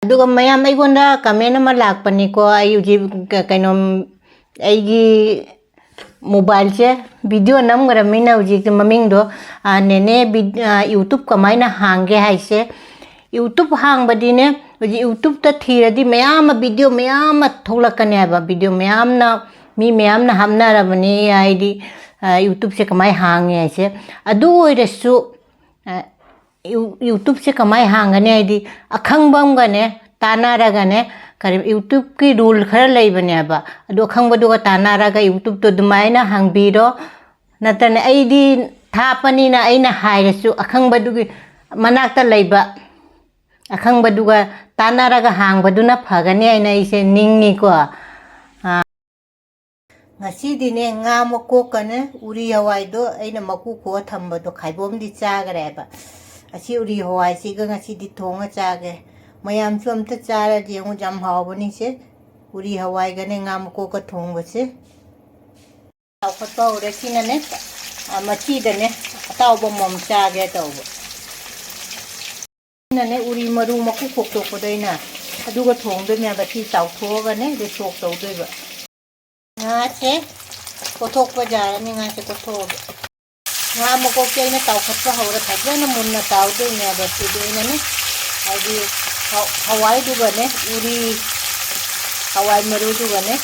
ꯑꯗꯨꯒ ꯃꯌꯥꯝ ꯑꯩꯉꯣꯟꯗ ꯀꯃꯦꯟ ꯑꯃ ꯂꯥꯛꯄꯅꯤꯀꯣ ꯑꯩ ꯍꯧꯖꯤꯛ ꯀꯩꯅꯣ ꯑꯩꯒꯤ ꯃꯣꯕꯥꯏꯜꯁꯦ ꯚꯤꯗꯤꯑꯣ ꯅꯝꯈ꯭ꯔꯕꯅꯤꯅ ꯍꯧꯖꯤꯛ ꯃꯃꯤꯡꯗꯣ ꯅꯦꯅꯦ ꯌꯨꯇꯨꯕ ꯀꯃꯥꯏꯅ ꯍꯥꯡꯒꯦ ꯍꯥꯏꯁꯦ ꯌꯨꯇꯨꯕ ꯍꯥꯡꯕꯗꯤꯅꯦ ꯍꯧꯖꯤꯛ ꯌꯨꯇꯨꯕꯇ ꯊꯤꯔꯗꯤ ꯃꯌꯥꯝ ꯑꯃ ꯚꯤꯗꯤꯑꯣ ꯃꯌꯥꯝ ꯑꯃ ꯊꯣꯛꯂꯛꯀꯅꯤ ꯍꯥꯏꯕ ꯚꯤꯗꯤꯑꯣ ꯃꯌꯥꯝꯅ ꯃꯤ ꯃꯌꯥꯝꯅ ꯍꯥꯞꯅꯔꯕꯅꯤ ꯍꯥꯏꯗꯤ ꯌꯨꯇꯨꯕꯁꯦ ꯀꯃꯥꯏꯅ ꯍꯥꯡꯉꯦ ꯍꯥꯏꯁꯦ ꯑꯗꯨ ꯑꯣꯏꯔꯁꯨ ꯌꯨꯇꯨꯕꯁꯦ ꯀꯃꯥꯏꯅ ꯍꯥꯡꯒꯅꯤ ꯍꯥꯏꯗꯤ ꯑꯈꯪꯕ ꯑꯃꯒꯅꯦ ꯇꯥꯟꯅꯔꯒꯅꯦ ꯀꯔꯤ ꯌꯨꯇꯨꯕꯀꯤ ꯔꯨꯜ ꯈꯔ ꯂꯩꯕꯅꯦꯕ ꯑꯗꯣ ꯑꯈꯪꯕꯗꯨꯒ ꯇꯥꯟꯅꯔꯒ ꯌꯨꯇꯨꯕꯇꯣ ꯑꯗꯨꯃꯥꯏꯅ ꯍꯥꯡꯕꯤꯔꯣ ꯅꯠꯇ꯭ꯔꯅ ꯑꯩꯗꯤ ꯊꯥꯞꯄꯅꯤꯅ ꯑꯩꯅ ꯍꯥꯏꯔꯁꯨ ꯑꯈꯪꯕꯗꯨꯒꯤ ꯃꯅꯥꯛꯇ ꯂꯩꯕ ꯑꯈꯪꯕꯗꯨꯒ ꯇꯥꯟꯅꯔꯒ ꯍꯥꯡꯕꯗꯨꯅ ꯐꯒꯅꯤ ꯍꯥꯏꯅ ꯑꯩꯁꯦ ꯅꯤꯡꯉꯤꯀꯣ ꯉꯁꯤꯗꯤꯅꯦ ꯉꯥ ꯃꯀꯣꯛꯀꯅꯦ ꯎꯔꯤ ꯍꯋꯥꯏꯗꯣ ꯑꯩꯅ ꯃꯀꯨ ꯈꯣꯛꯑ ꯊꯝꯕꯗꯣ ꯈꯥꯏꯕꯣꯝꯗꯤ ꯆꯥꯈ꯭ꯔꯦꯕ ꯑꯁꯤ ꯎꯔꯤ ꯍꯋꯥꯏꯁꯤꯒ ꯉꯁꯤꯗꯤ ꯊꯣꯡꯉ ꯆꯥꯒꯦ ꯃꯌꯥꯝꯁꯨ ꯑꯝꯇ ꯆꯥꯔꯗꯤ ꯌꯦꯡꯉꯨ ꯌꯥꯝ ꯍꯥꯎꯕꯅꯤꯁꯦ ꯎꯔꯤ ꯍꯋꯥꯏꯒꯅꯦ ꯉꯥ ꯃꯀꯣꯛꯀ ꯊꯣꯡꯕꯁꯦ ꯆꯥꯎꯈꯠꯄ ꯍꯧꯔꯦ ꯁꯤꯅꯅꯦ ꯃꯆꯤꯗꯅꯦ ꯑꯇꯥꯎꯕ ꯃꯣꯝ ꯆꯥꯒꯦ ꯇꯧꯕ ꯁꯤꯅꯅꯦ ꯎꯔꯤ ꯃꯔꯨ ꯃꯀꯨ ꯈꯣꯛꯇꯣꯛꯄꯗꯣ ꯑꯩꯅ ꯑꯗꯨꯒ ꯊꯣꯡꯗꯣꯏꯅꯦꯕ ꯁꯤ ꯆꯥꯎꯊꯣꯛꯑꯒꯅꯦ ꯑꯗꯨ ꯁꯣꯛ ꯇꯧꯗꯣꯏꯕ ꯉꯥꯁꯦ ꯀꯣꯊꯣꯛꯄ ꯌꯥꯔꯅꯤ ꯉꯥꯁꯦ ꯀꯣꯊꯣꯛꯑꯒ ꯉꯥ ꯃꯀꯣꯛꯁꯦ ꯑꯩꯅ ꯇꯥꯎꯈꯠꯄ ꯍꯧꯔ ꯐꯖꯅ ꯃꯨꯟꯅ ꯇꯥꯎꯗꯣꯏꯅꯦꯕ ꯁꯤꯗꯤ ꯑꯩꯅꯅꯦ ꯍꯥꯏꯗꯤ ꯍꯋꯥꯏꯗꯨꯒꯅꯦ hawai marudugane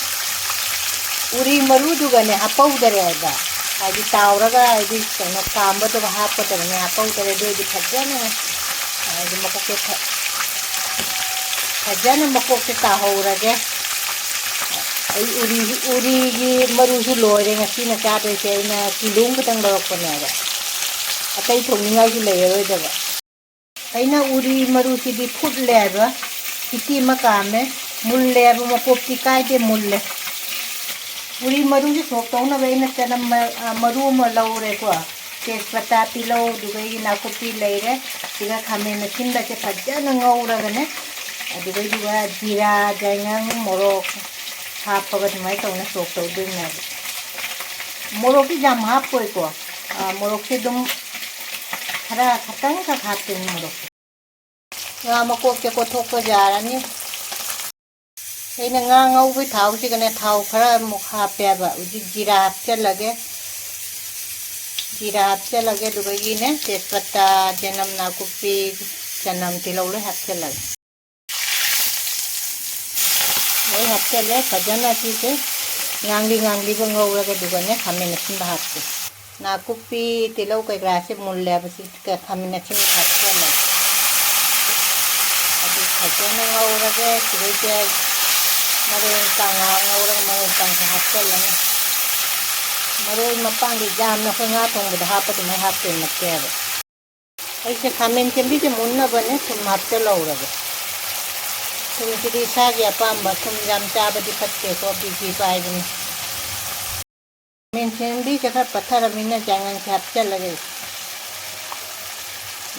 uri marudugane happaudare aida hadi tauraga hadi kano kambadu happadane happaudare doidi phajana hadi makoke phajana makoke tahourage ai uri gi maru su loire ngasi na cha de se na kilung katang dorokone aga atai thoninga gi leiroi daba aina uri maru si di phut le ba kiti makame mulle ba makopti kai de mulle uri maru ji soktauna ba ina chana maru ma laure ko tejpata pilau dugai na kopi leire diga khame na kinda che phajana ngaura gane dugai duga jira jangang morok happaga mai tauna soktaudu morok ki jam happoi ko morok se dum khara khatang ka khate morok nga makok ke ko thokko jarani eina nga ngau thau si gane thau khara muk hape ba uji jira hapche lage dugai ne tejpata janam na kupi janam tilau le hapche lage oi hapche le phajana si se ngangli ba ngauraga dugane khame na sin hapche na kupi tilau kai grase mulle ba si ka khame na sin hapche lage adi phajana ngauraga sirike marin tang ngauraga marin tang hapche lage marin mapang di jam na ko nga thong ba happa to mai happe matte ba ai se khame chembi je munna bane tum hapche lauraga tum kidi sa gi apamba tum jam cha ba di phatte ko bi ji pai ni men chembi je ka pathara minna jangan hapche lage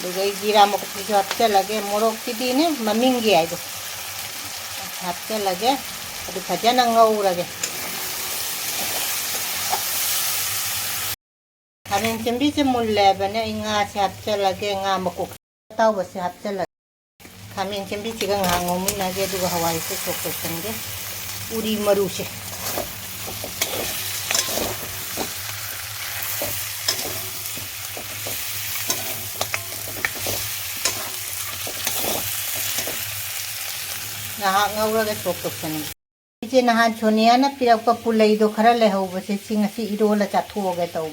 dugai gira mo ko hapche lage morok kidi ne mamingi ai do hapche lage adu phajana ngaurage Kamin chimbi se mulle bane inga se hapche lage nga makok taw ba se hapche lage kamin chimbi chiga nga ngomi na ge du hawai se sokko sange uri maru se na ngaura ge sokko sange ije na han chonia na pirakpa pulai do khara le hoba se singa si irola cha thoge taw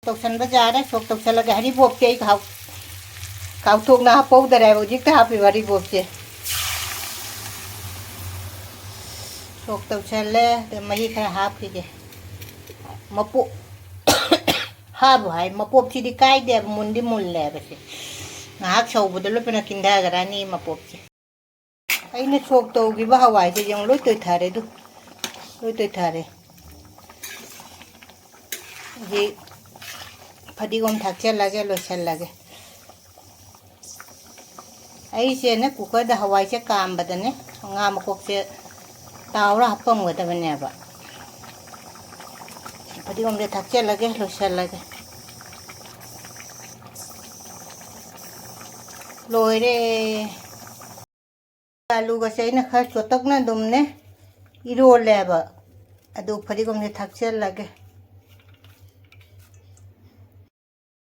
toksan bazare sok toksala ga hari bop ke khau thok na pau dare ojik ta hapi hari bop che sok toksale de mai khara hap ki mapu ha bhai mapop chi di kai de mundi mulle ba se ngak chau budalo pena kinda garani mapop che aina sok to gi ba hawai se jong loi toi thare du loi toi thare ji फटीगोम थक्चे लगे लोचल लगे ऐसे ने cooker the हवाई से काम बदने nga makok se tawra hapam gada bane ba फटीगोम de थक्चे लगे लोचल लगे लोरे आलू का से खर चोतकना दुमने इरोलेब अदु फरिगोमसे थक्चलगे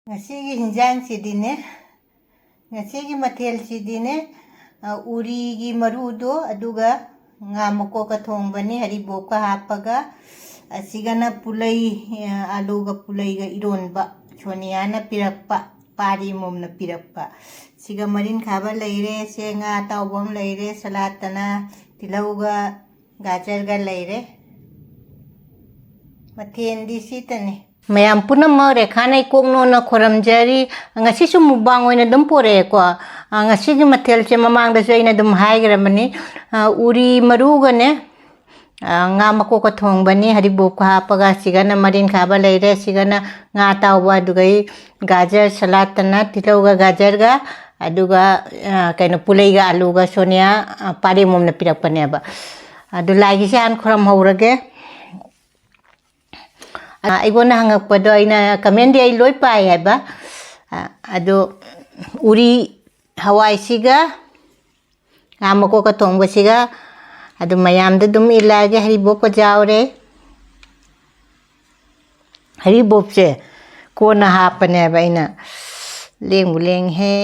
ngasiगी hinjangsidine ngasiगी mathel urigi marudo aduga nga makok ka thongbani haribop ka hapaga asigana pulai alu ga pulai ga ironba choniana pirakpa pari momna pirakpa siga marinkhaba leire senga atouba leire salatana tilauga gajar ga leire mathendi sitane mayam punama rekhana ikongno na khoramjari ngasi su mukbang oina dum pore ko ngasi gi mathel che mamang da jaina dum haigrabani uri maru ga ne nga makok ka thongbani haribop ka hapaga sigana marinkhaba leire sigana nga atouba dugai gajar salatana tilauga gajar ga aduga kaino pulai ga alu ga sonia pari momna pirakpane ba adu lagi se an khoram haurage aigona hangakpado aina comment ai loi pai haba ado uri hawai siga nga makok ka thongba siga adu mayam da dum ilage haribop ka jaure haribop se kona hapane ba ina leng he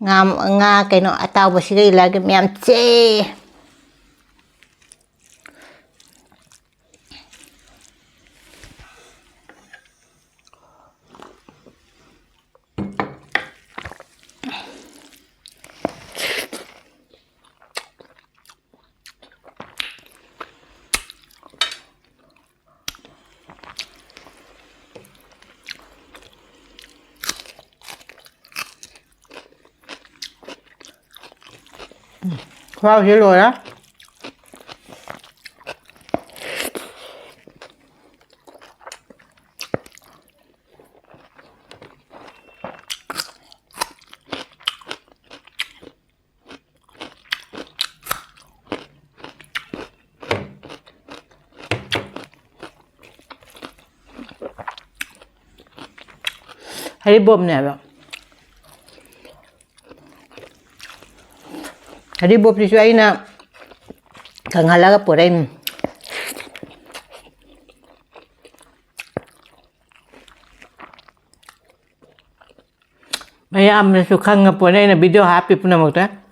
nga kaino atouba siga ilage mayam che Wow, dữ rồi đó. Haribop nè bạn. Haribop di suaina kangalaga porem mayam na sukhanga pone na video happy puna magta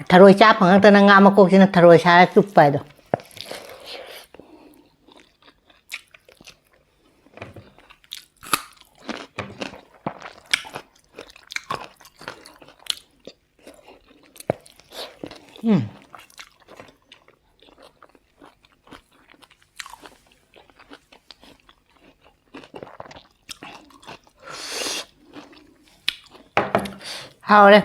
Tharoi cha phang ta na nga makok sina tharoi sa chup pai do hao đây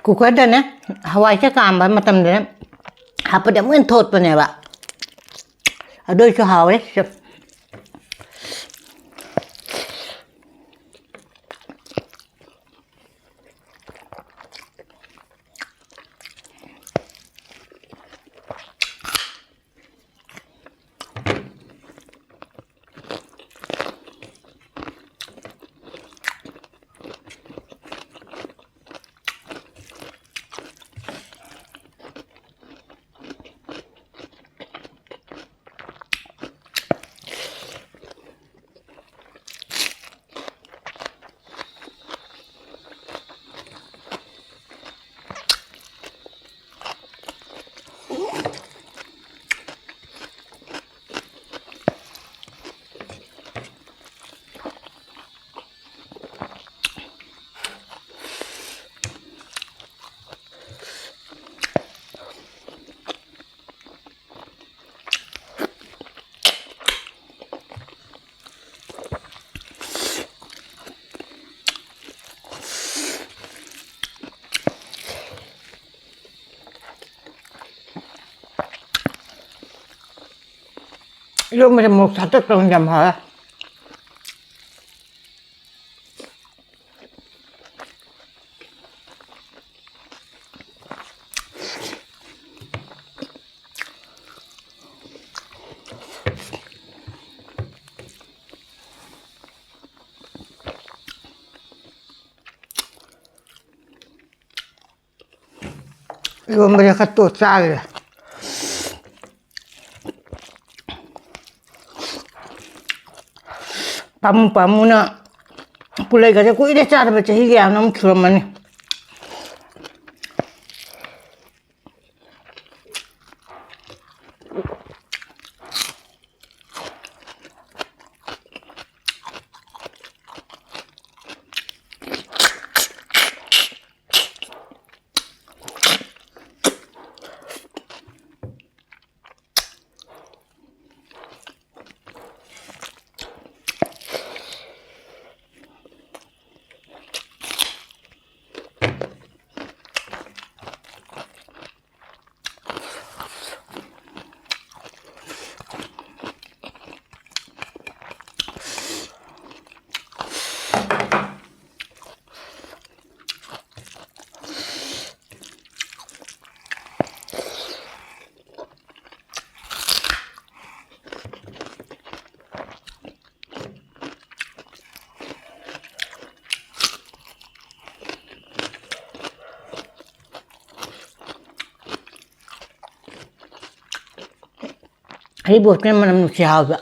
कुकरꯗꯅꯦ ꯍꯋꯥꯏꯁꯦ ꯀꯥꯝꯕ ꯃꯇꯝꯗꯅꯦ ꯍꯥꯞꯄꯗꯤ ꯑꯃꯨꯛ ꯍꯦꯟꯅ ꯊꯣꯠꯄꯅꯦꯕ ꯑꯗꯨꯏꯁꯨ ꯍꯥꯎꯋꯦ 이러면 뭐 사택동 좀 하. 이거 뭐 약간 또 짜게. 빠무나 불레가 자꾸 이래 자르면 이게 안 너무 그러면 이 보트는 뭐 무시하고.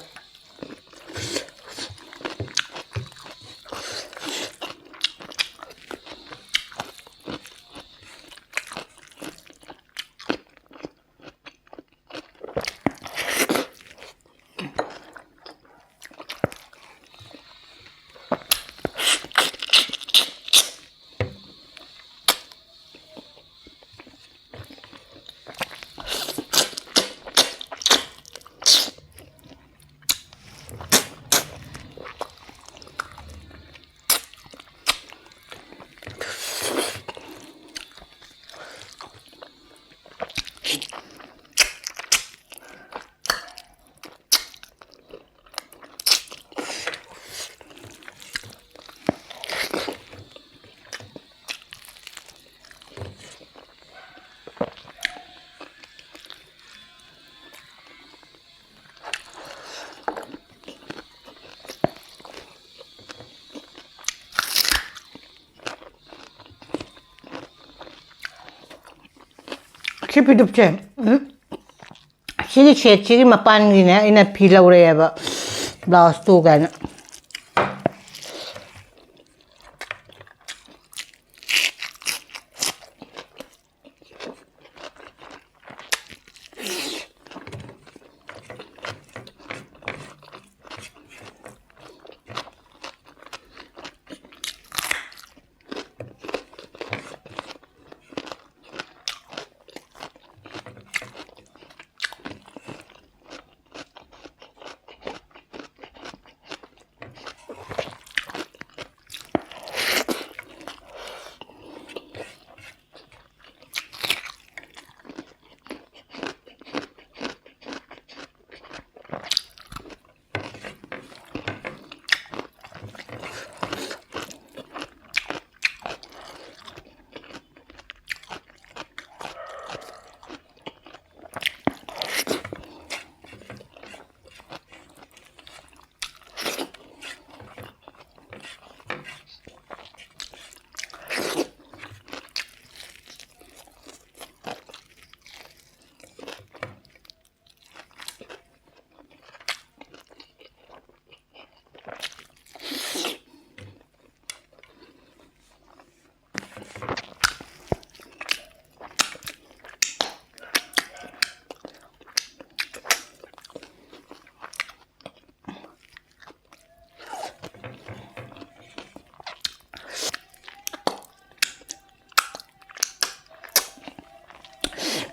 시피둡체, 응? 시기 채치기 맛반기네. 이나 빌라우레야바 라스토가는.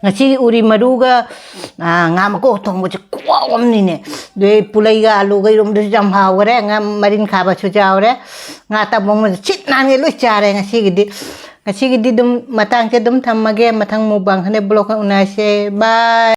ngasi uri maruga nga makok thongba khwa omnine de pulaiga alu ga irom de jam hawre nga marinkhaba chu jawre nga ta bong chit nan ge lu chare ngasi gidi dum matang ke dum thammage mathang mukbang hane blog unase bye